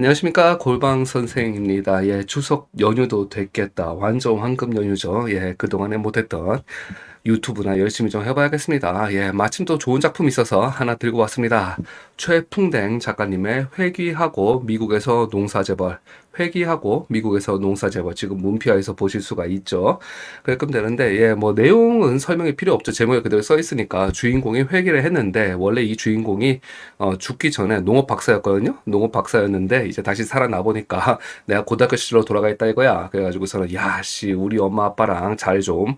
안녕하십니까. 골방 선생입니다. 예, 추석 연휴도 됐겠다. 완전 황금 연휴죠. 예, 그동안에 못했던 유튜브나 열심히 좀 해봐야겠습니다. 예, 마침 또 좋은 작품 있어서 하나 들고 왔습니다. 최풍댕 작가님의 회귀하고 미국에서 농사재벌. 회귀하고 미국에서 농사재벌. 지금 문피아에서 보실 수가 있죠. 그럼 되는데, 예, 뭐 내용은 설명이 필요 없죠. 제목에 그대로 써 있으니까 주인공이 회귀를 했는데, 원래 이 주인공이 죽기 전에 농업 박사였거든요. 농업 박사였는데 이제 다시 살아나 보니까 내가 고등학교 시절로 돌아가 있다 이거야. 그래가지고서는 야씨 우리 엄마 아빠랑 잘 좀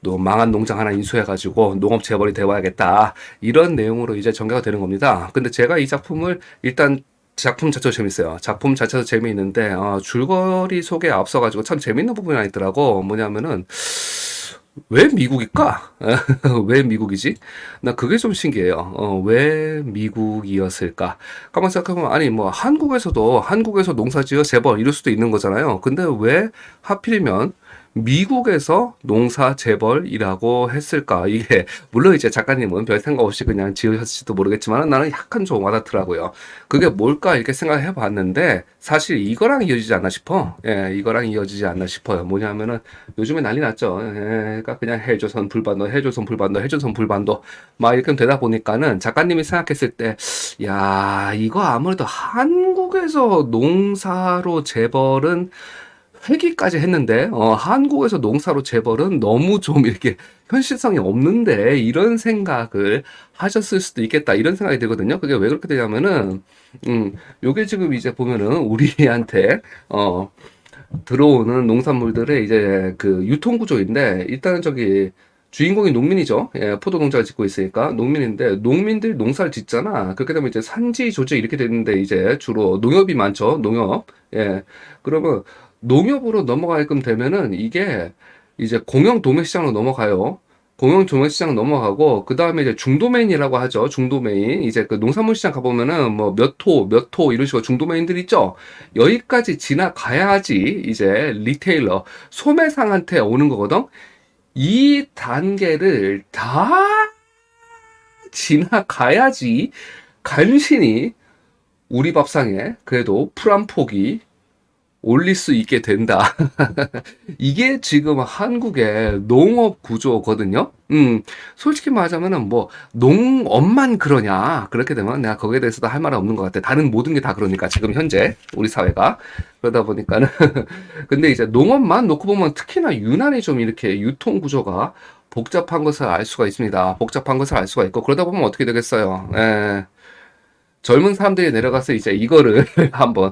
또 망한 농장 하나 인수해가지고 농업 재벌이 되어야겠다. 이런 내용으로 이제 전개가 되는 겁니다. 근데 제가 이 작품을 일단 작품 자체도 재밌어요. 작품 자체도 재미있는데 줄거리 소개에 앞서가지고 참 재밌는 부분이 하나 있더라고. 뭐냐면은 왜 미국일까? 왜 미국이지? 나 그게 좀 신기해요. 왜 미국이었을까? 가만 생각해보면, 아니, 뭐, 한국에서 농사지어 재벌 이럴 수도 있는 거잖아요. 근데 왜 하필이면 미국에서 농사 재벌이라고 했을까? 이게, 물론 이제 작가님은 별 생각 없이 그냥 지으셨을지도 모르겠지만 나는 약간 좀 와닿더라고요. 그게 뭘까? 이렇게 생각해 봤는데, 사실 이거랑 이어지지 않나 싶어. 예, 이거랑 이어지지 않나 싶어요. 뭐냐면은, 요즘에 난리 났죠. 예, 그러니까 그냥 해조선 불반도, 해조선 불반도, 해조선 불반도 막 이렇게 되다 보니까는 작가님이 생각했을 때, 야, 이거 아무래도 한국에서 농사로 재벌은 회기까지 했는데, 한국에서 농사로 재벌은 너무 좀 이렇게 현실성이 없는데, 이런 생각을 하셨을 수도 있겠다. 이런 생각이 들거든요. 그게 왜 그렇게 되냐면은, 요게 지금 이제 보면은 우리한테, 들어오는 농산물들의 이제 그 유통 구조인데 일단은 저기 주인공이 농민이죠. 예, 포도 농장을 짓고 있으니까 농민인데 농민들이 농사를 짓잖아. 그렇게 되면 이제 산지 조제 이렇게 되는데 이제 주로 농협이 많죠. 농협. 예. 그러면 농협으로 넘어가게끔 되면은 이게 이제 공영 도매시장으로 넘어가요. 공영 도매시장 넘어가고 그 다음에 이제 중도메인이라고 하죠. 중도메인 이제 그 농산물 시장 가보면은 뭐 몇 호 이런 식으로 중도메인들 있죠. 여기까지 지나가야지 이제 리테일러 소매상한테 오는 거거든. 이 단계를 다 지나가야지 간신히 우리 밥상에 그래도 풀 한 포기 올릴 수 있게 된다. 이게 지금 한국의 농업 구조거든요. 솔직히 말하자면은 뭐 농업만 그러냐 그렇게 되면 내가 거기에 대해서도 할 말은 없는 것 같아. 다른 모든 게 다 그러니까 지금 현재 우리 사회가 그러다 보니까는 근데 이제 농업만 놓고 보면 특히나 유난히 좀 이렇게 유통 구조가 복잡한 것을 알 수가 있습니다. 복잡한 것을 알 수가 있고 그러다 보면 어떻게 되겠어요? 예. 젊은 사람들이 내려가서 이제 이거를 한번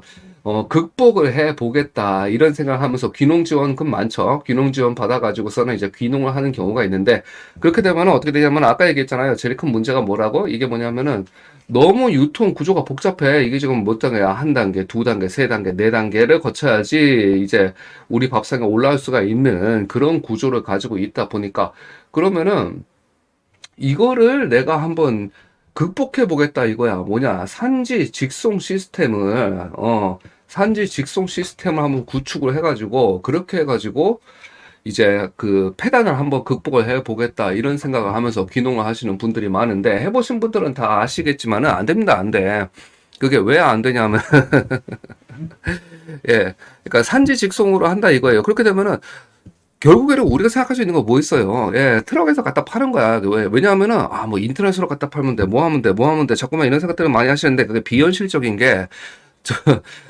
극복을 해 보겠다 이런 생각을 하면서 귀농 지원금 많죠. 귀농 지원 받아가지고서는 이제 귀농을 하는 경우가 있는데 그렇게 되면 어떻게 되냐면 아까 얘기했잖아요. 제일 큰 문제가 뭐라고? 이게 뭐냐면은 너무 유통 구조가 복잡해. 이게 지금 몇 단계야? 한 단계, 두 단계, 세 단계, 네 단계를 거쳐야지 이제 우리 밥상에 올라올 수가 있는 그런 구조를 가지고 있다 보니까 그러면은 이거를 내가 한번 극복해 보겠다 이거야. 뭐냐? 산지 직송 시스템을 한번 구축을 해가지고 그렇게 해가지고 이제 그 폐단을 한번 극복을 해 보겠다 이런 생각을 하면서 귀농을 하시는 분들이 많은데 해보신 분들은 다 아시겠지만은 안 됩니다. 안 돼. 그게 왜 안 되냐면 예, 그러니까 산지 직송으로 한다 이거예요. 그렇게 되면은 결국에는 우리가 생각할 수 있는 거 뭐 있어요? 예, 트럭에서 갖다 파는 거야. 왜냐하면은, 뭐 인터넷으로 갖다 팔면 돼. 뭐 하면 돼. 뭐 하면 돼. 자꾸만 이런 생각들을 많이 하시는데, 그게 비현실적인 게, 저,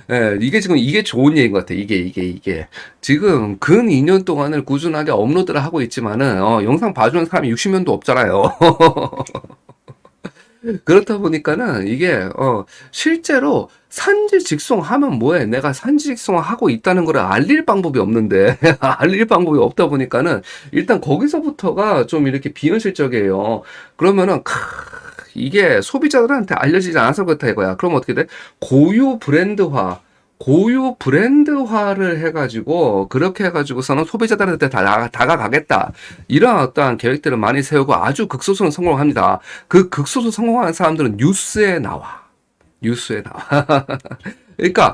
예, 이게 지금 이게 좋은 얘기인 것 같아. 이게. 지금 근 2년 동안을 꾸준하게 업로드를 하고 있지만은, 영상 봐주는 사람이 60명도 없잖아요. 그렇다 보니까는 이게 실제로 산지 직송하면 뭐해? 내가 산지 직송하고 있다는 거를 알릴 방법이 없는데 알릴 방법이 없다 보니까는 일단 거기서부터가 좀 이렇게 비현실적이에요. 그러면은 이게 소비자들한테 알려지지 않아서 그렇다 이거야. 그럼 어떻게 돼? 고유 브랜드화. 고유 브랜드화를 해가지고 그렇게 해가지고서는 소비자들한테 다가가겠다 이런 어떠한 계획들을 많이 세우고 아주 극소수는 성공합니다. 그 극소수 성공하는 사람들은 뉴스에 나와. 그러니까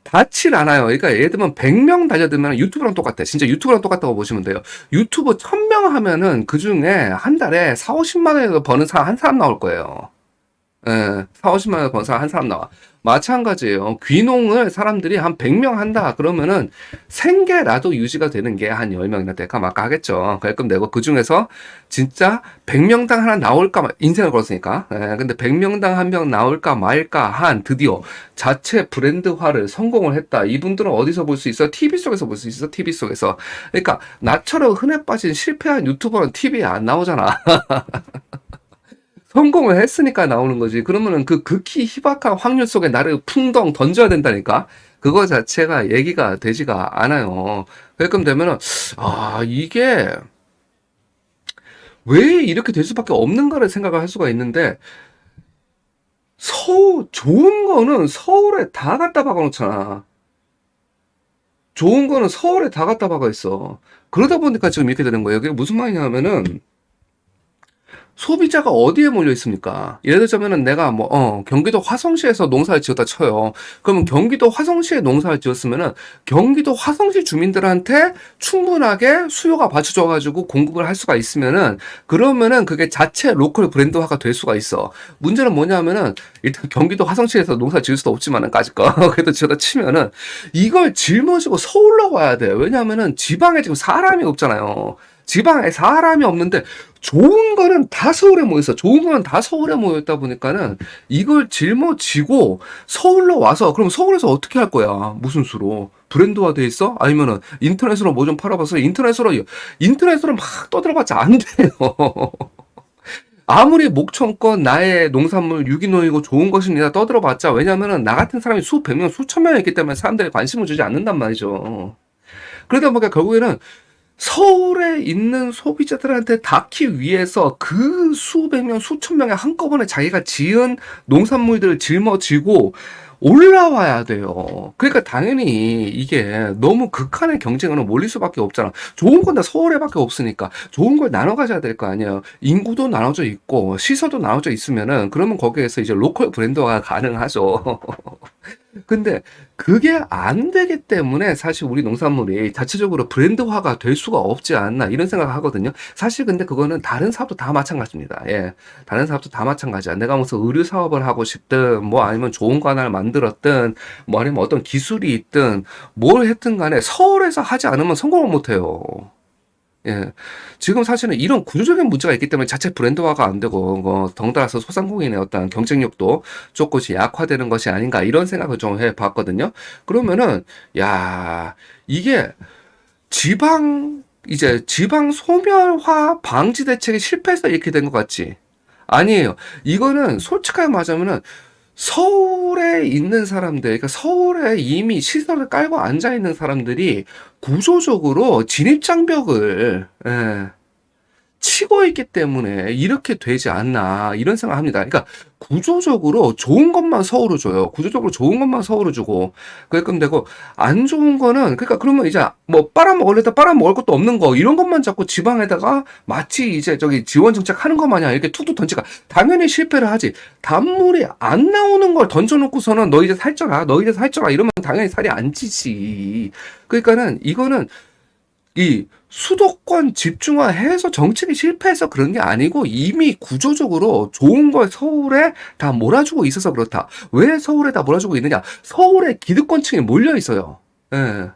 닿질 않아요. 그러니까 예를 들면 100명 달려들면 유튜브랑 똑같아. 진짜 유튜브랑 똑같다고 보시면 돼요. 유튜브 1000명 하면은 그 중에 한 달에 4, 50만 원에서 버는 사람 한 사람 나올 거예요. 예, 4, 50만 원 버는 사람 한 사람 나와. 마찬가지예요. 귀농을 사람들이 한 100명 한다. 그러면은 생계라도 유지가 되는 게 한 10명이나 될까 말까 하겠죠. 그럼 내고 그 중에서 진짜 100명당 하나 나올까 인생을 걸었으니까. 예, 근데 100명당 한 명 나올까 말까 한 드디어 자체 브랜드화를 성공을 했다. 이분들은 어디서 볼 수 있어? TV 속에서 볼 수 있어. TV 속에서. 그러니까 나처럼 흔해 빠진 실패한 유튜버는 TV에 안 나오잖아. 성공을 했으니까 나오는 거지. 그러면은 그 극히 희박한 확률 속에 나를 풍덩 던져야 된다니까? 그거 자체가 얘기가 되지가 않아요. 그렇게 되면은, 아, 이게 왜 이렇게 될 수밖에 없는가를 생각을 할 수가 있는데, 좋은 거는 서울에 다 갖다 박아 놓잖아. 좋은 거는 서울에 다 갖다 박아 있어. 그러다 보니까 지금 이렇게 되는 거예요. 그게 무슨 말이냐면은, 소비자가 어디에 몰려 있습니까? 예를 들자면은 내가 경기도 화성시에서 농사를 지었다 쳐요. 그러면 경기도 화성시에 농사를 지었으면은 경기도 화성시 주민들한테 충분하게 수요가 받쳐줘가지고 공급을 할 수가 있으면은 그러면은 그게 자체 로컬 브랜드화가 될 수가 있어. 문제는 뭐냐면은 일단 경기도 화성시에서 농사 지을 수도 없지만은 까짓 거. 그래도 지었다 치면은 이걸 짊어지고 서울로 와야 돼. 왜냐하면은 지방에 지금 사람이 없잖아요. 지방에 사람이 없는데 좋은 거는 다 서울에 모였어. 좋은 거는 다 서울에 모였다 보니까는 이걸 짊어지고 서울로 와서 그럼 서울에서 어떻게 할 거야? 무슨 수로? 브랜드화 돼 있어? 아니면은 인터넷으로 뭐 좀 팔아봤어? 인터넷으로 막 떠들어봤자 안 돼요. 아무리 목청껏 나의 농산물 유기농이고 좋은 것입니다 떠들어봤자 왜냐면은 나 같은 사람이 수백 명, 수천 명이 있기 때문에 사람들이 관심을 주지 않는단 말이죠. 그러다 보니까 결국에는 서울에 있는 소비자들한테 닿기 위해서 그 수백 명, 수천 명의 한꺼번에 자기가 지은 농산물들을 짊어지고 올라와야 돼요. 그러니까 당연히 이게 너무 극한의 경쟁으로 몰릴 수밖에 없잖아. 좋은 건 다 서울에밖에 없으니까 좋은 걸 나눠 가져야 될 거 아니에요. 인구도 나눠져 있고 시설도 나눠져 있으면은 그러면 거기에서 이제 로컬 브랜드화가 가능하죠. 근데 그게 안 되기 때문에 사실 우리 농산물이 자체적으로 브랜드화가 될 수가 없지 않나 이런 생각을 하거든요. 사실 근데 그거는 다른 사업도 다 마찬가지입니다. 예. 다른 사업도 다 마찬가지야. 내가 무슨 의류 사업을 하고 싶든 뭐 아니면 좋은 거 하나를 만들었든 뭐 아니면 어떤 기술이 있든 뭘 했든 간에 서울에서 하지 않으면 성공을 못 해요. 예. 지금 사실은 이런 구조적인 문제가 있기 때문에 자체 브랜드화가 안 되고, 덩달아서 소상공인의 어떤 경쟁력도 조금씩 약화되는 것이 아닌가, 이런 생각을 좀 해봤거든요. 그러면은, 야, 이게 지방 소멸화 방지 대책이 실패해서 이렇게 된 것 같지? 아니에요. 이거는 솔직하게 말하자면은 서울에 있는 사람들, 그러니까 서울에 이미 시설을 깔고 앉아 있는 사람들이 구조적으로 진입장벽을 치고 있기 때문에 이렇게 되지 않나 이런 생각을 합니다. 그러니까 구조적으로 좋은 것만 서울을 줘요. 구조적으로 좋은 것만 서울을 주고 그게끔 되고 안 좋은 거는 그러니까 그러면 이제 뭐 빨아먹을래다 빨아먹을 것도 없는 거 이런 것만 자꾸 지방에다가 마치 이제 저기 지원 정책 하는 것 마냥 이렇게 툭툭 던지가 당연히 실패를 하지. 단물이 안 나오는 걸 던져놓고서는 너 이제 살쪄라 너 이제 살쪄라 이러면 당연히 살이 안 찌지. 그러니까는 이거는 이 수도권 집중화해서 정책이 실패해서 그런 게 아니고 이미 구조적으로 좋은 걸 서울에 다 몰아주고 있어서 그렇다. 왜 서울에 다 몰아주고 있느냐? 서울에 기득권층이 몰려 있어요. 예.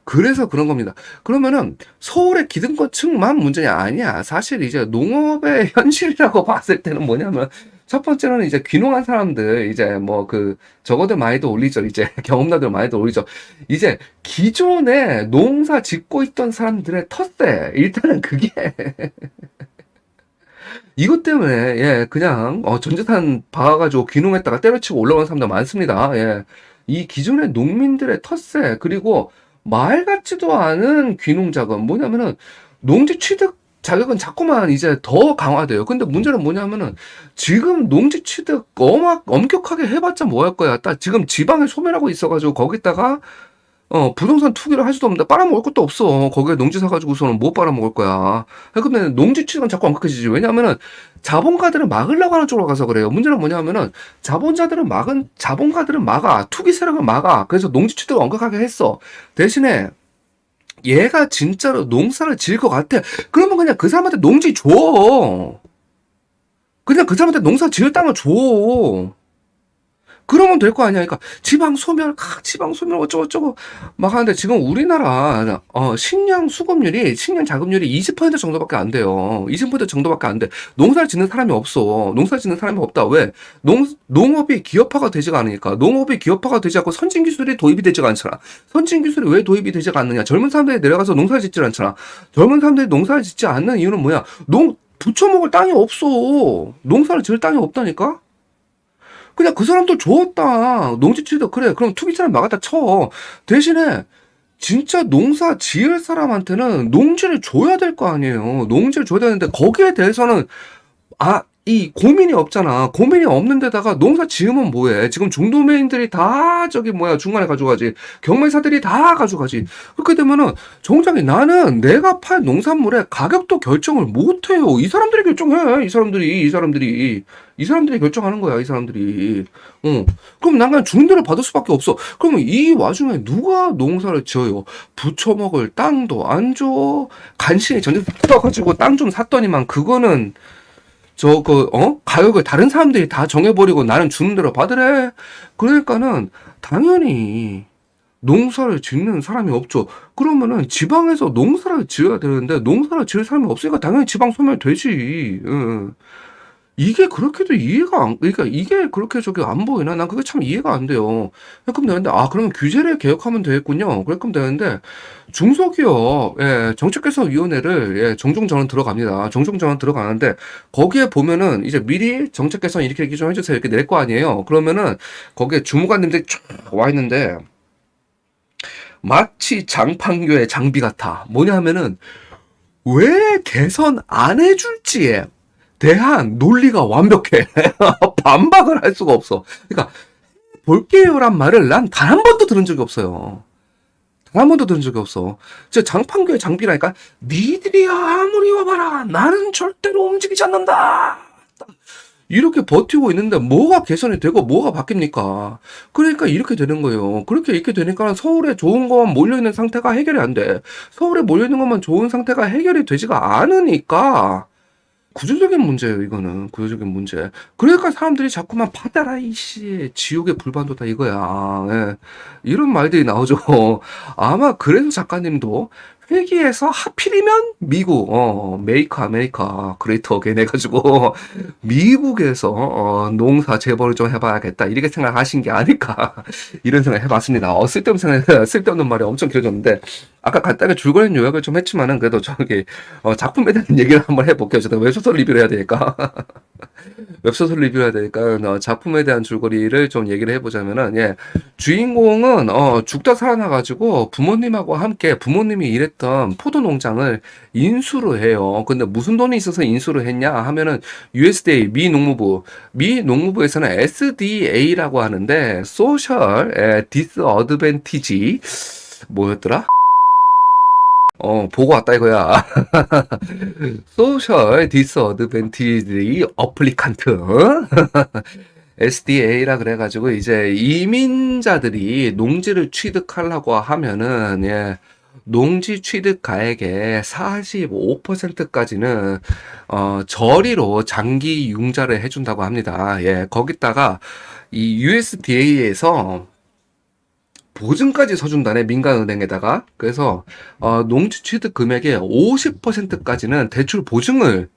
그래서 그런 겁니다. 그러면은 서울의 기득권층만 문제냐? 아니야. 사실 이제 농업의 현실이라고 봤을 때는 뭐냐면 첫 번째로는 이제 귀농한 사람들 이제 뭐 그 저거들 많이도 올리죠. 이제 경험자들 많이도 올리죠. 이제 기존에 농사 짓고 있던 사람들의 텃세 일단은 그게 이것 때문에 예 그냥 전 재산 박아가지고 귀농했다가 때려치고 올라오는 사람들 많습니다. 예. 이 기존의 농민들의 텃세 그리고 말 같지도 않은 귀농 자금 뭐냐면은 농지 취득 자격은 자꾸만 이제 더 강화돼요. 근데 문제는 뭐냐면은 지금 농지 취득 엄격하게 해봤자 뭐 할 거야. 딱 지금 지방에 소멸하고 있어가지고 거기다가 부동산 투기를 할 수도 없는데 빨아먹을 것도 없어. 거기에 농지 사가지고서는 못 빨아먹을 거야. 근데 농지 취득은 자꾸 엄격해지지. 왜냐하면은 자본가들은 막으려고 하는 쪽으로 가서 그래요. 문제는 뭐냐면은 자본가들은 막아. 투기 세력을 막아. 그래서 농지 취득을 엄격하게 했어. 대신에 얘가 진짜로 농사를 지을 것 같아. 그러면 그냥 그 사람한테 농지 줘. 그냥 그 사람한테 농사 지을 땅을 줘. 그러면 될 거 아니야. 그러니까 지방 소멸 어쩌고저쩌고 막 하는데 지금 우리나라 식량 수급률이 식량 자급률이 20% 정도밖에 안 돼요. 20% 정도밖에 안 돼. 농사를 짓는 사람이 없어. 농사를 짓는 사람이 없다. 왜? 농업이 기업화가 되지가 않으니까. 농업이 기업화가 되지 않고 선진 기술이 도입이 되지가 않잖아. 선진 기술이 왜 도입이 되지가 않느냐? 젊은 사람들이 내려가서 농사를 짓지 않잖아. 젊은 사람들이 농사를 짓지 않는 이유는 뭐야? 부쳐먹을 땅이 없어. 농사를 지을 땅이 없다니까? 그냥 그 사람들 좋았다. 농지취득 그래. 그럼 투기처럼 막았다 쳐. 대신에 진짜 농사 지을 사람한테는 농지를 줘야 될 거 아니에요. 농지를 줘야 되는데 거기에 대해서는 이 고민이 없잖아. 고민이 없는 데다가 농사 지으면 뭐해? 지금 중도매인들이 다 중간에 가져가지. 경매사들이 다 가져가지. 그렇게 되면은 정작에 나는 내가 팔 농산물의 가격도 결정을 못 해요. 이 사람들이 결정해. 이 사람들이 결정하는 거야. 이 사람들이. 그럼 난 그냥 주는 대로 받을 수밖에 없어. 그러면 이 와중에 누가 농사를 지어요? 부쳐먹을 땅도 안 줘. 간신히 전세 들어가지고 땅 좀 샀더니만 그거는 가격을 다른 사람들이 다 정해버리고 나는 주는 대로 받으래. 그러니까는 당연히 농사를 짓는 사람이 없죠. 그러면은 지방에서 농사를 지어야 되는데 농사를 지을 사람이 없으니까 당연히 지방 소멸되지. 응. 이게 그렇게도 그러니까 이게 그렇게 안 보이나? 난 그게 참 이해가 안 돼요. 그럼 되는데, 그러면 규제를 개혁하면 되겠군요. 그럼 되는데, 중소기업, 정책개선위원회를, 종종 저는 들어갑니다. 종종 저는 들어가는데, 거기에 보면은, 이제 미리 정책개선 이렇게 좀 해주세요. 이렇게 낼 거 아니에요. 그러면은, 거기에 주무관님들이 쫙 와 있는데, 마치 장판교의 장비 같아. 뭐냐 하면은, 왜 개선 안 해줄지에 대한 논리가 완벽해. 반박을 할 수가 없어. 그러니까 볼게요란 말을 난 단 한 번도 들은 적이 없어요. 단 한 번도 들은 적이 없어. 진짜 장판교의 장비라니까 니들이 아무리 와봐라 나는 절대로 움직이지 않는다. 이렇게 버티고 있는데 뭐가 개선이 되고 뭐가 바뀝니까? 그러니까 이렇게 되는 거예요. 이렇게 되니까 서울에 좋은 것만 몰려있는 상태가 해결이 안 돼. 서울에 몰려있는 것만 좋은 상태가 해결이 되지가 않으니까 구조적인 문제예요, 이거는. 구조적인 문제. 그러니까 사람들이 자꾸만 받아라, 이씨. 지옥의 불반도다, 이거야. 예. 이런 말들이 나오죠. 아마 그래서 작가님도 회기에서 하필이면 미국, 메이크 아메리카, 그레이터 어게인 해가지고, 미국에서, 농사 재벌을 좀 해봐야겠다. 이렇게 생각하신 게 아닐까. 이런 생각 해봤습니다. 쓸데없는 말이 엄청 길어졌는데, 아까 간단하게 줄거리 요약을 좀 했지만은, 그래도 작품에 대한 얘기를 한번 해볼게요. 저도 웹소설 리뷰를 해야 되니까. 웹소설 리뷰를 해야 되니까, 작품에 대한 줄거리를 좀 얘기를 해보자면은, 주인공은, 죽다 살아나가지고 부모님하고 함께 부모님이 일했던 포도 농장을 인수를 해요. 근데 무슨 돈이 있어서 인수를 했냐 하면은, USDA, 미 농무부에서는 SDA라고 하는데, 소셜 디스어드밴티지, 뭐였더라? 보고 왔다 이거야. 소셜 디스어드밴티지 어플리칸트. SDA라 그래가지고 이제 이민자들이 농지를 취득하려고 하면은 농지 취득 가액의 45%까지는 저리로 장기 융자를 해준다고 합니다. 거기다가 이 USDA에서 보증까지 서준다네, 민간은행에다가. 그래서 농지 취득 금액의 50%까지는 대출 보증을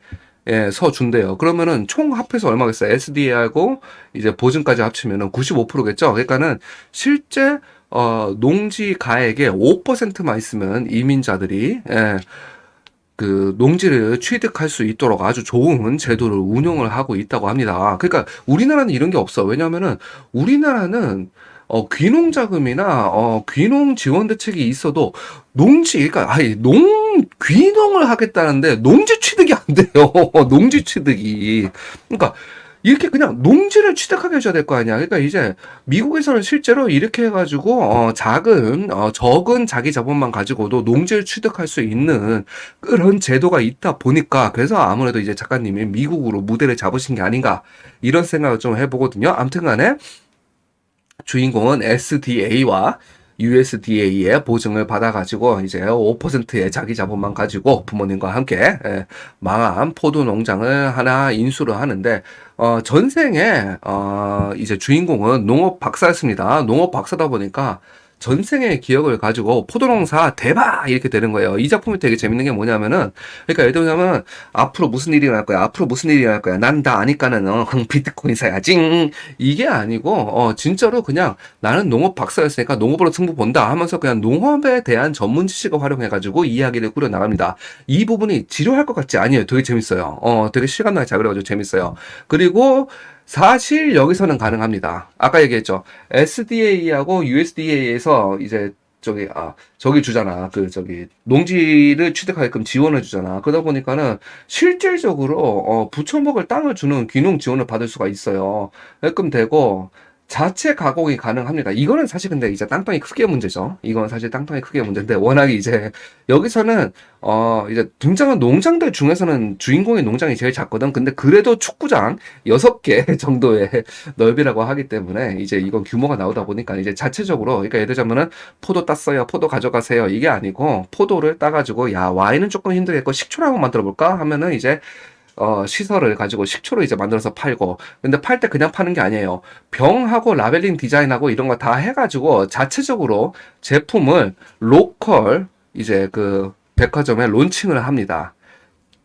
서준대요. 그러면은 총 합해서 얼마겠어요? SDA하고 이제 보증까지 합치면은 95%겠죠? 그러니까는 실제 농지 가액의 5%만 있으면 이민자들이 그 농지를 취득할 수 있도록 아주 좋은 제도를 운영을 하고 있다고 합니다. 그러니까 우리나라는 이런 게 없어. 왜냐면은 우리나라는 귀농 자금이나 귀농 지원 대책이 있어도 그러니까 귀농을 하겠다는데 농지 취득이 안 돼요. 농지 취득이. 그러니까 이렇게 그냥 농지를 취득하게 해줘야 될 거 아니야. 그러니까 이제 미국에서는 실제로 이렇게 해가지고 적은 자기 자본만 가지고도 농지를 취득할 수 있는 그런 제도가 있다 보니까, 그래서 아무래도 이제 작가님이 미국으로 무대를 잡으신 게 아닌가 이런 생각을 좀 해보거든요. 아무튼간에 주인공은 SDA와 USDA의 보증을 받아가지고 이제 5%의 자기 자본만 가지고 부모님과 함께 망한 포도 농장을 하나 인수를 하는데 전생에 이제 주인공은 농업 박사였습니다. 농업 박사다 보니까 전생의 기억을 가지고 포도농사 대박 이렇게 되는 거예요. 이 작품이 되게 재밌는 게 뭐냐면은, 그러니까 예를 들자면 앞으로 무슨 일이 일어날 거야, 앞으로 무슨 일이 일어날 거야, 난 다 아니까는 비트코인 사야지, 이게 아니고 진짜로 그냥 나는 농업 박사였으니까 농업으로 승부 본다 하면서 그냥 농업에 대한 전문 지식을 활용해가지고 이야기를 꾸려 나갑니다. 이 부분이 지루할 것 같지 아니에요. 되게 재밌어요. 되게 실감나게 잘 그려가지고 재밌어요. 그리고 사실 여기서는 가능합니다. 아까 얘기했죠. SDA하고 USDA에서 이제 저기 주잖아. 농지를 취득하게끔 지원을 주잖아. 그러다 보니까는 실질적으로, 부처먹을 땅을 주는 귀농 지원을 받을 수가 있어요. 그끔 되고, 자체 가공이 가능합니다. 이거는 사실 근데 이제 땅덩이 크기의 문제죠. 이건 사실 땅덩이 크기의 문제인데, 워낙에 이제, 여기서는, 이제 등장한 농장들 중에서는 주인공의 농장이 제일 작거든. 근데 그래도 축구장 6개 정도의 넓이라고 하기 때문에, 이제 이건 규모가 나오다 보니까 이제 자체적으로, 그러니까 예를 들자면은, 포도 땄어요. 포도 가져가세요. 이게 아니고, 포도를 따가지고, 야, 와인은 조금 힘들겠고, 식초를 한번 만들어 볼까? 하면은 이제, 시설을 가지고 식초를 이제 만들어서 팔고, 근데 팔 때 그냥 파는 게 아니에요. 병하고 라벨링 디자인하고 이런 거 다 해가지고 자체적으로 제품을 로컬 이제 그 백화점에 론칭을 합니다.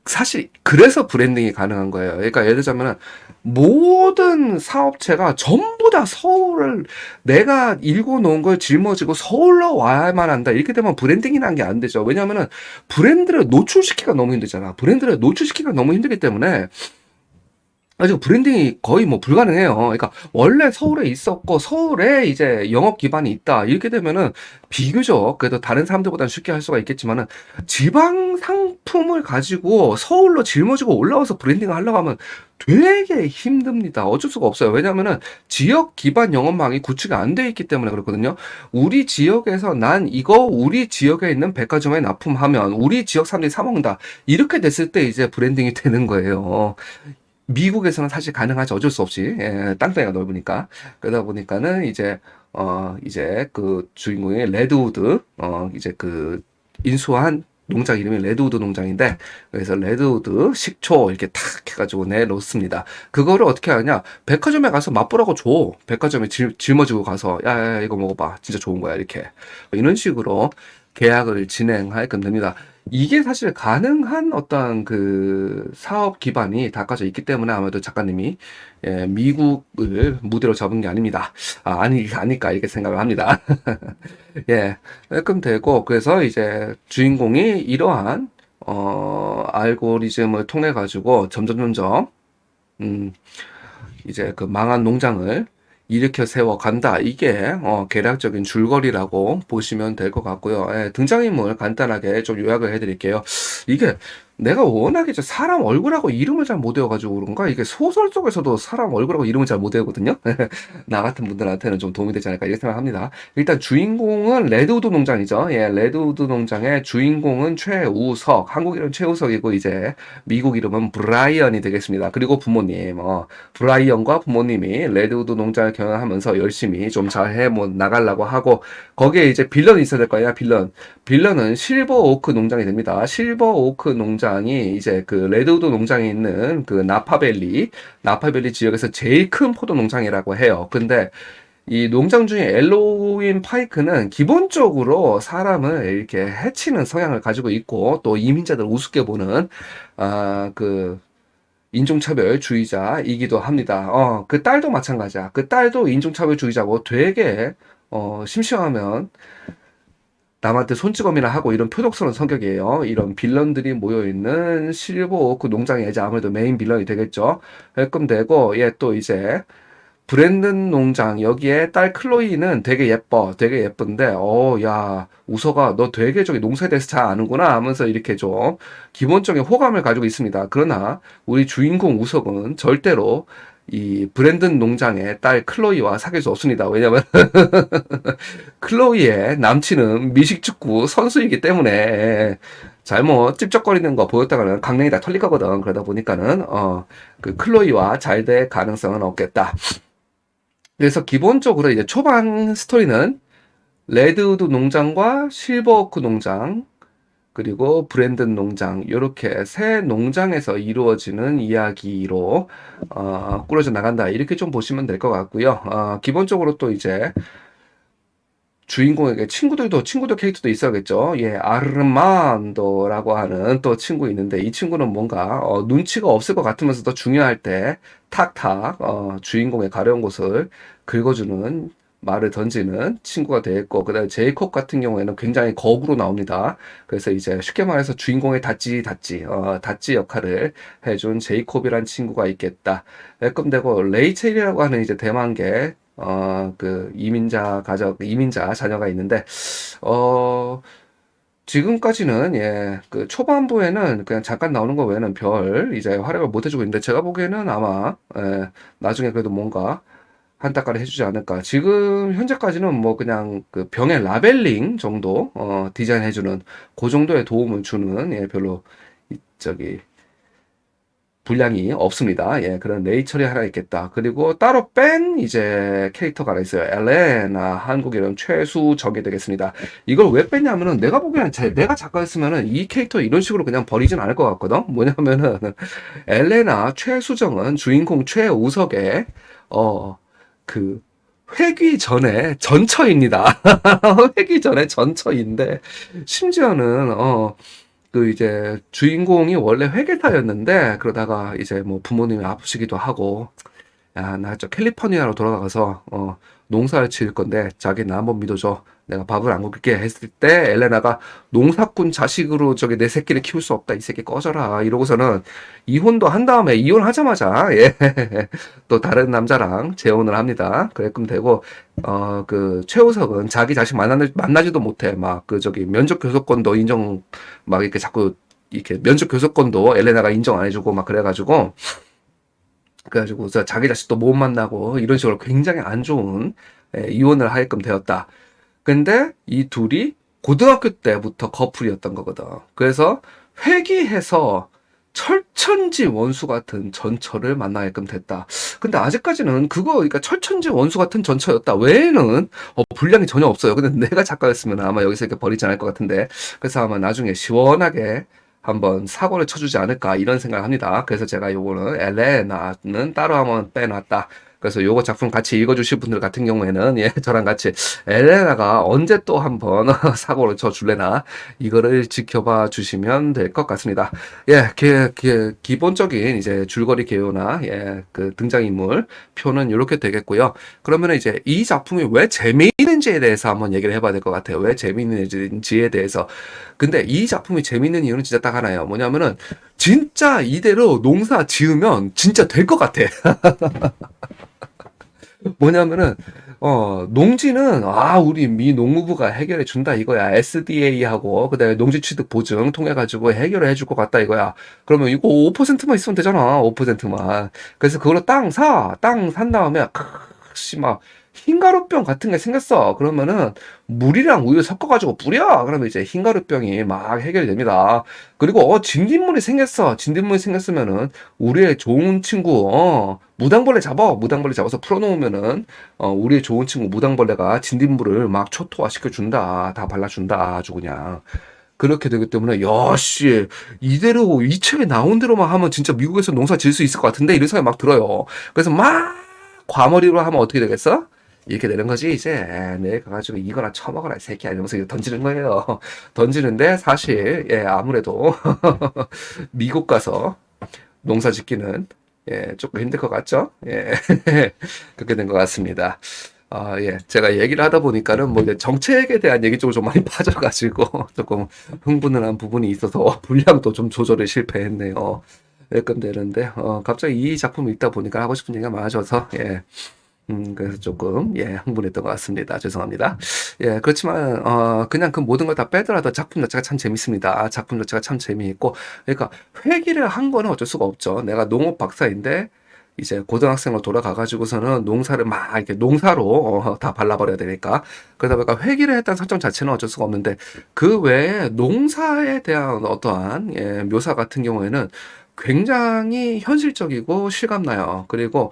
사실 그래서 브랜딩이 가능한 거예요. 그러니까 예를 들자면 모든 사업체가 전부 다 서울을 내가 일궈 놓은 걸 짊어지고 서울로 와야만 한다. 이렇게 되면 브랜딩이라는 게 안 되죠. 왜냐하면 브랜드를 노출시키기가 너무 힘들잖아. 브랜드를 노출시키기가 너무 힘들기 때문에 아직 브랜딩이 거의 뭐 불가능해요. 그러니까 원래 서울에 있었고 서울에 이제 영업 기반이 있다. 이렇게 되면은 비교적 그래도 다른 사람들보다는 쉽게 할 수가 있겠지만은 지방 상품을 가지고 서울로 짊어지고 올라와서 브랜딩을 하려고 하면 되게 힘듭니다. 어쩔 수가 없어요. 왜냐면은 지역 기반 영업망이 구축이 안 돼 있기 때문에 그렇거든요. 우리 지역에서 난 이거 우리 지역에 있는 백화점에 납품하면 우리 지역 사람들이 사 먹는다. 이렇게 됐을 때 이제 브랜딩이 되는 거예요. 미국에서는 사실 가능하지 어쩔 수 없이 땅덩이가 넓으니까 그러다 보니까는 이제 그 주인공이 레드우드 이제 그 인수한 농장 이름이 레드우드 농장인데 그래서 레드우드 식초 이렇게 탁 해가지고 내놓습니다. 그거를 어떻게 하냐? 백화점에 가서 맛보라고 줘. 백화점에 짊어지고 가서 야 이거 먹어봐 진짜 좋은 거야 이렇게 이런 식으로 계약을 진행하게끔 됩니다. 이게 사실 가능한 어떤 그 사업 기반이 닦아져 있기 때문에 아무래도 작가님이 미국을 무대로 잡은 게 아닙니다. 아닐까 이렇게 생각을 합니다. 예, 그럼 되고 그래서 이제 주인공이 이러한 알고리즘을 통해 가지고 점점 음, 이제 그 망한 농장을 일으켜 세워 간다. 이게 계략적인 줄거리라고 보시면 될 것 같고요. 등장인물 간단하게 좀 요약을 해드릴게요. 이게 내가 워낙에 사람 얼굴하고 이름을 잘 못 외워가지고 그런가? 이게 소설 속에서도 사람 얼굴하고 이름을 잘 못 외우거든요? 나 같은 분들한테는 좀 도움이 되지 않을까 이렇게 생각합니다. 일단 주인공은 레드우드 농장이죠. 레드우드 농장의 주인공은 최우석, 한국 이름 최우석이고 이제 미국 이름은 브라이언이 되겠습니다. 그리고 부모님, 브라이언과 부모님이 레드우드 농장을 경영하면서 열심히 좀 잘해 뭐 나가려고 하고 거기에 이제 빌런이 있어야 될 거 아니야, 빌런은 실버오크 농장이 됩니다. 실버오크 농장이 이제 그 레드우드 농장에 있는 그 나파밸리 지역에서 제일 큰 포도 농장이라고 해요. 근데 이 농장 중에 엘로윈 파이크는 기본적으로 사람을 이렇게 해치는 성향을 가지고 있고 또 이민자들 우습게 보는 그 인종차별주의자이기도 합니다. 그 딸도 마찬가지야. 그 딸도 인종차별주의자고 되게 심심하면 남한테 손찌검이나 하고 이런 표독스러운 성격이에요. 이런 빌런들이 모여있는 실버오크 농장의 이제 아무래도 메인 빌런이 되겠죠. 그끔 되고 얘 또 이제 브랜든 농장 여기에 딸 클로이는 되게 예뻐 되게 예쁜데 야 우서가 너 되게 저기 농사에 대해서 잘 아는구나 하면서 이렇게 좀 기본적인 호감을 가지고 있습니다. 그러나 우리 주인공 우석은 절대로 이 브랜든 농장의 딸 클로이와 사귈 수 없습니다. 왜냐면 클로이의 남친은 미식축구 선수이기 때문에 잘못 찝쩍거리는 거 보였다가는 강냉이 다 털릴 거거든. 그러다 보니까는 그 클로이와 잘 될 가능성은 없겠다. 그래서 기본적으로 이제 초반 스토리는 레드우드 농장과 실버오크 농장, 그리고 브랜든 농장, 요렇게 세 농장에서 이루어지는 이야기로 꾸려져 나간다. 이렇게 좀 보시면 될 것 같고요. 기본적으로 또 이제 주인공에게 친구들 캐릭터도 있어야겠죠. 예, 아르만도라고 하는 또 친구 있는데, 이 친구는 뭔가 눈치가 없을 것 같으면서도 중요할 때 탁탁 주인공의 가려운 곳을 긁어주는, 말을 던지는 친구가 되겠고, 그다음에 제이콥 같은 경우에는 굉장히 거구로 나옵니다. 그래서 이제 쉽게 말해서 주인공의 다찌 역할을 해준 제이콥이란 친구가 있겠다. 예끔 되고, 레이첼이라고 하는 이제 대만계 그 이민자 자녀가 있는데, 어, 지금까지는, 예, 그 초반부에는 그냥 잠깐 나오는 거 외에는 별 이제 활약을 못 해주고 있는데, 제가 보기에는 아마, 나중에 그래도 뭔가 한따까리 해주지 않을까. 지금 현재까지는 뭐 그냥 그 병의 라벨링 정도, 디자인해주는, 그 정도의 도움을 주는, 예, 별로, 저기, 분량이 없습니다. 예, 그런 레이첼이 하나 있겠다. 그리고 따로 뺀 이제 캐릭터가 하나 있어요. 엘레나, 한국 이름 최수정이 되겠습니다. 이걸 왜 뺐냐면은 내가 보기에는 내가 작가였으면은 이 캐릭터 이런 식으로 그냥 버리진 않을 것 같거든. 뭐냐면은 엘레나 최수정은 주인공 최우석의 어 그 회귀 전에 전처입니다. 회귀 전에 전처인데, 심지어는 그 이제 주인공이 원래 회계사였는데, 그러다가 이제 뭐 부모님이 아프시기도 하고, 야, 나 저 캘리포니아로 돌아가서 농사를 지을 건데 자기 나 한번 믿어줘. 내가 밥을 안 먹게 했을 때 엘레나가, 농사꾼 자식으로 저기 내 새끼를 키울 수 없다. 이 새끼 꺼져라. 이러고서는 이혼도 한 다음에, 이혼하자마자 예, 또 다른 남자랑 재혼을 합니다. 그랬끔 되고, 그 최우석은 자기 자식 만나지도 못해. 막 그 저기 면접 교섭권도 인정, 막 이렇게 자꾸 이렇게 면접 교섭권도 엘레나가 인정 안 해주고 막 그래가지고, 자기 자식도 못 만나고 이런 식으로 굉장히 안 좋은, 이혼을 하게끔 되었다. 근데 이 둘이 고등학교 때부터 커플이었던 거거든. 그래서 회귀해서 철천지 원수 같은 전처를 만나게끔 됐다. 근데 아직까지는 그러니까 철천지 원수 같은 전처였다 외에는 분량이 전혀 없어요. 근데 내가 작가였으면 아마 여기서 이렇게 버리지 않을 것 같은데, 그래서 아마 나중에 시원하게 한번 사고를 쳐주지 않을까, 이런 생각을 합니다. 그래서 제가 요거는 엘레나는 따로 한번 빼놨다. 그래서 요거 작품 같이 읽어주실 분들 같은 경우에는, 예, 저랑 같이 엘레나가 언제 또 한번 사고를 쳐줄래나, 이거를 지켜봐 주시면 될 것 같습니다. 예, 기본적인 이제 줄거리 개요나, 예, 그 등장인물 표는 이렇게 되겠고요. 그러면 이제 이 작품이 왜 재미있는지에 대해서 한번 얘기를 해봐야 될 것 같아요. 왜 재미있는지에 대해서. 근데 이 작품이 재밌는 이유는 진짜 딱 하나예요. 뭐냐면은 진짜 이대로 농사 지으면 진짜 될 것 같아. 뭐냐면은 농지는 우리 미 농무부가 해결해 준다 이거야. SDA하고 그다음에 농지 취득 보증 통해 가지고 해결을 해줄 것 같다 이거야. 그러면 이거 5%만 있으면 되잖아. 5%만. 그래서 그걸로 땅 산 다음에 막 흰가루병 같은 게 생겼어. 그러면은 물이랑 우유 섞어가지고 뿌려. 그러면 이제 흰가루병이 막 해결이 됩니다. 그리고 진딧물이 생겼으면은 우리의 좋은 친구 무당벌레 잡아서 풀어놓으면은 우리의 좋은 친구 무당벌레가 진딧물을 막 초토화시켜 준다. 다 발라준다. 아주 그냥. 그렇게 되기 때문에, 야씨, 이대로 이 책에 나온 대로만 하면 진짜 미국에서 농사 지을 수 있을 것 같은데, 이런 생각이 막 들어요. 그래서 막 과몰입으로 하면 어떻게 되겠어? 이렇게 되는 거지. 이제 내일 가가지고 이거나 처먹어라 이 새끼야 이러면서 이거 던지는 거예요. 던지는데 사실, 예, 아무래도 미국 가서 농사 짓기는, 예, 조금 힘들 것 같죠? 예, 그렇게 된 것 같습니다. 예, 제가 얘기를 하다 보니까는 뭐 이제 정책에 대한 얘기 쪽으로 좀 많이 빠져가지고 조금 흥분을 한 부분이 있어서 분량도 좀 조절에 실패했네요. 예건 되는데, 갑자기 이 작품을 읽다 보니까 하고 싶은 얘기가 많아져서, 예. 그래서 조금, 예, 흥분했던 것 같습니다. 죄송합니다. 예, 그렇지만, 그냥 그 모든 걸 다 빼더라도 작품 자체가 참 재밌습니다. 작품 자체가 참 재미있고, 그러니까 회기를 한 거는 어쩔 수가 없죠. 내가 농업 박사인데, 이제 고등학생으로 돌아가가지고서는 농사를 막 이렇게 농사로 다 발라버려야 되니까. 그러다 보니까 회기를 했다는 설정 자체는 어쩔 수가 없는데, 그 외에 농사에 대한 어떠한, 예, 묘사 같은 경우에는 굉장히 현실적이고 실감나요. 그리고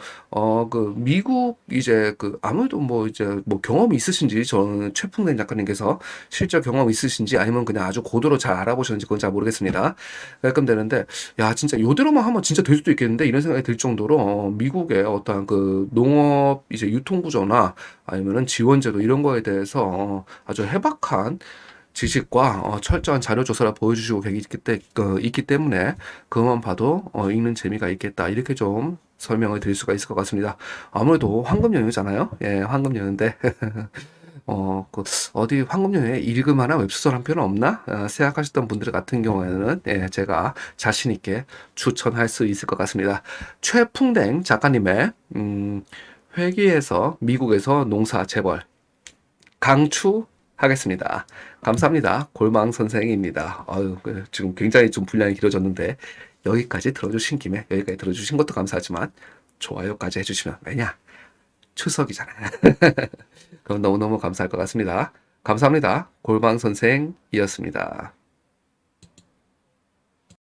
미국 이제 아무래도 뭐 이제 뭐 경험이 있으신지, 저는 최풍된 작가님께서 실제 경험 있으신지 아니면 그냥 아주 고도로 잘 알아보셨는지 그건 잘 모르겠습니다. 가끔 되는데, 야 진짜 요대로만 하면 진짜 될 수도 있겠는데 이런 생각이 들 정도로 미국의 어떠한 농업 이제 유통 구조나 아니면은 지원제도 이런 거에 대해서 아주 해박한 지식과 철저한 자료 조사를 보여주시고 있기 때문에 그것만 봐도 읽는 재미가 있겠다. 이렇게 좀 설명을 드릴 수가 있을 것 같습니다. 아무래도 황금 연휴잖아요. 예, 황금 연휴인데 어디 황금 연휴에 읽을 만한 웹소설 한 편은 없나? 생각하셨던 분들 같은 경우에는 예, 제가 자신 있게 추천할 수 있을 것 같습니다. 최풍댕 작가님의 회기에서 미국에서 농사 재벌 강추하겠습니다. 감사합니다. 골망 선생입니다. 지금 굉장히 좀 분량이 길어졌는데 여기까지 들어주신 김에 여기까지 들어주신 것도 감사하지만 좋아요까지 해주시면, 왜냐? 추석이잖아요. 그럼 너무너무 감사할 것 같습니다. 감사합니다. 골방 선생이었습니다.